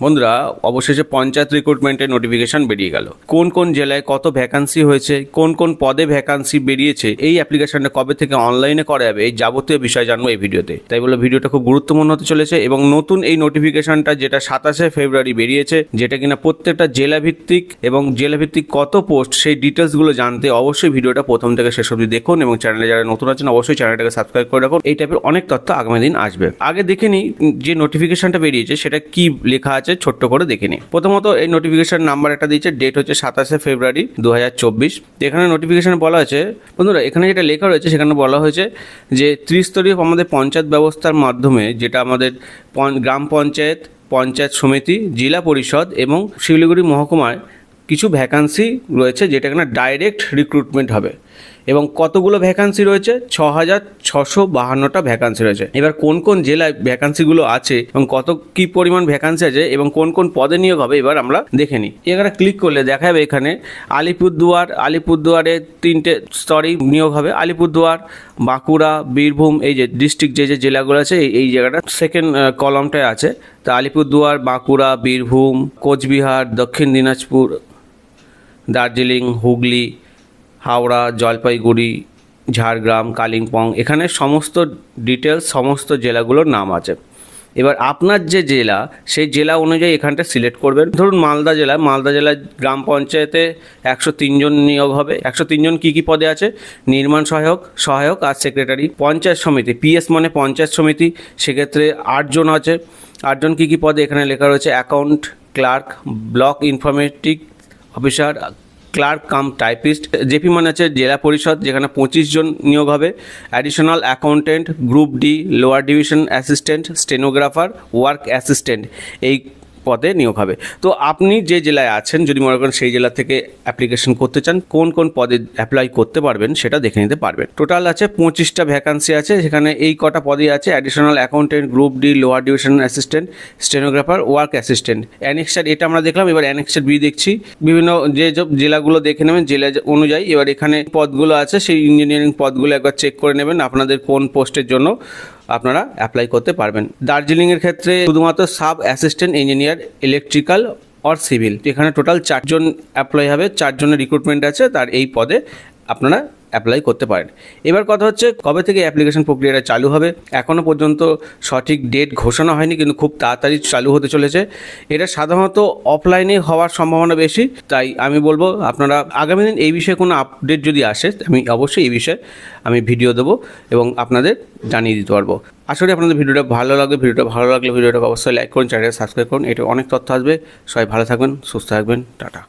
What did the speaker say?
বন্ধুরা, অবশেষে পঞ্চায়েত রিক্রুটমেন্টের নোটিফিকেশন বেরিয়ে গেল। কোন কোন জেলায় কত ভ্যাকান্সি হয়েছে, কোন কোন পদে ভ্যাকান্সি বেরিয়েছে, এই অ্যাপ্লিকেশনটা কবে থেকে অনলাইনে করা যাবে, এই যাবতীয় বিষয় জানবো এই ভিডিওতে। তাই বলে ভিডিওটা খুব গুরুত্বপূর্ণ হতে চলেছে। এবং নতুন এই নোটিফিকেশনটা যেটা 27শে ফেব্রুয়ারি বেরিয়েছে, যেটা কিনা প্রত্যেকটা জেলা ভিত্তিক এবং জেলা ভিত্তিক কত পোস্ট, সেই ডিটেলসগুলো জানতে অবশ্যই ভিডিওটা প্রথম থেকে শেষ অবধি দেখুন। এবং চ্যানেলে যারা নতুন আছেন অবশ্যই চ্যানেলটাকে সাবস্ক্রাইব করে রাখুন। এই টাইপের অনেক তথ্য আগামী দিন আসবে। আগে দেখে নিই যে নোটিফিকেশনটা বেরিয়েছে সেটা কি লেখা আছে, ছোট্ট করে দেখে নিই। প্রথমত এই নোটিফিকেশন নাম্বার একটা দিয়েছে, ডেট হচ্ছে 27শে ফেব্রুয়ারি 2024। এখানে নোটিফিকেশন বলা হয়েছে, বন্ধুরা এখানে যেটা লেখা রয়েছে সেখানে বলা হয়েছে যে ত্রিস্তরীয় আমাদের পঞ্চায়েত ব্যবস্থার মাধ্যমে, যেটা আমাদের গ্রাম পঞ্চায়েত, পঞ্চায়েত সমিতি, জেলা পরিষদ এবং শিলিগুড়ি মহকুমায় কিছু ভ্যাকান্সি রয়েছে, যেটা এখানে ডাইরেক্ট রিক্রুটমেন্ট হবে। এবং কতগুলো ভ্যাকান্সি রয়েছে? 6652টা ভ্যাকান্সি রয়েছে। এবার কোন কোন জেলায় ভ্যাকান্সিগুলো আছে এবং কত কি পরিমাণ ভ্যাকান্সি আছে এবং কোন কোন পদে নিয়োগ হবে এবার আমরা দেখে নিই। এখানে ক্লিক করলে দেখা যাবে এখানে আলিপুরদুয়ারে 3টে স্তরেই নিয়োগ হবে। আলিপুরদুয়ার, বাঁকুড়া, বীরভূম, এই যে ডিস্ট্রিক্ট যে জেলাগুলো আছে এই জায়গাটা সেকেন্ড কলামটায় আছে। তা আলিপুরদুয়ার, বাঁকুড়া, বীরভূম, কোচবিহার, দক্ষিণ দিনাজপুর, দার্জিলিং, হুগলি, হাওড়া, জলপাইগুড়ি, ঝাড়গ্রাম, কালিম্পং, এখানে সমস্ত ডিটেলস সমস্ত জেলাগুলোর নাম আছে। এবার আপনার যে জেলা, সেই জেলা অনুযায়ী এখানটা সিলেক্ট করবেন। ধরুন মালদা জেলায় গ্রাম পঞ্চায়েতে 103 জন নিয়োগ হবে। 103 জন কী কী পদে আছে? নির্মাণ সহায়ক আর সেক্রেটারি। পঞ্চায়েত সমিতি, পিএস মানে পঞ্চায়েত সমিতি, সেক্ষেত্রে 8 জন আছে। 8 জন কী কী পদে এখানে লেখা রয়েছে? Account clerk, block informatic officer, clerk cum typist. ZP মানে আছে জেলা পরিষদ, যেখানে 25 জন নিয়োগ হবে। Additional accountant, group D, lower division assistant, stenographer, work assistant, এই পদে নিয়োগ হবে। তো আপনি যে জেলায় আছেন, যদি মনে করেন সেই জেলা থেকে অ্যাপ্লিকেশন করতে চান, কোন কোন পদে অ্যাপ্লাই করতে পারবেন সেটা দেখে নিতে পারবেন। টোটাল আছে 25টা ভ্যাকান্সি আছে। সেখানে এই কটা পদে আছে: additional accountant, group D, lower division assistant, stenographer, work assistant. Annexure এটা আমরা দেখলাম। এবার অ্যানেক্সার বি দেখছি। বিভিন্ন যে সব জেলাগুলো দেখে নেবেন জেলা অনুযায়ী। এবার এখানে পদগুলো আছে, সেই ইঞ্জিনিয়ারিং পদগুলো একবার চেক করে নেবেন আপনাদের কোন পোস্টের জন্য আপনারা অ্যাপ্লাই করতে পারবেন। দার্জিলিংয়ের ক্ষেত্রে শুধুমাত্র sub assistant engineer, electrical or civil. এখানে টোটাল 4 জন অ্যাপ্লাই হবে, 4 জনের রিক্রুটমেন্ট আছে, তার এই পদে আপনারা অ্যাপ্লাই করতে পারেন। এবার কথা হচ্ছে কবে থেকে অ্যাপ্লিকেশন প্রক্রিয়াটা চালু হবে। এখনও পর্যন্ত সঠিক ডেট ঘোষণা হয়নি, কিন্তু খুব তাড়াতাড়ি চালু হতে চলেছে। এটা সাধারণত অফলাইনে হওয়ার সম্ভাবনা বেশি। তাই আমি বলবো আপনারা আগামী দিন এই বিষয়ে কোনো আপডেট যদি আসে, আমি অবশ্যই এই বিষয়ে আমি ভিডিও দেবো এবং আপনাদের জানিয়ে দিতে পারবো। আশা করি আপনাদের ভিডিওটা ভালো লাগবে। ভিডিওটা ভালো লাগলে ভিডিওটাকে অবশ্যই লাইক করুন, চ্যানেলটা সাবস্ক্রাইব করুন। এটা অনেক তথ্য আসবে। সবাই ভালো থাকবেন, সুস্থ থাকবেন। টাটা।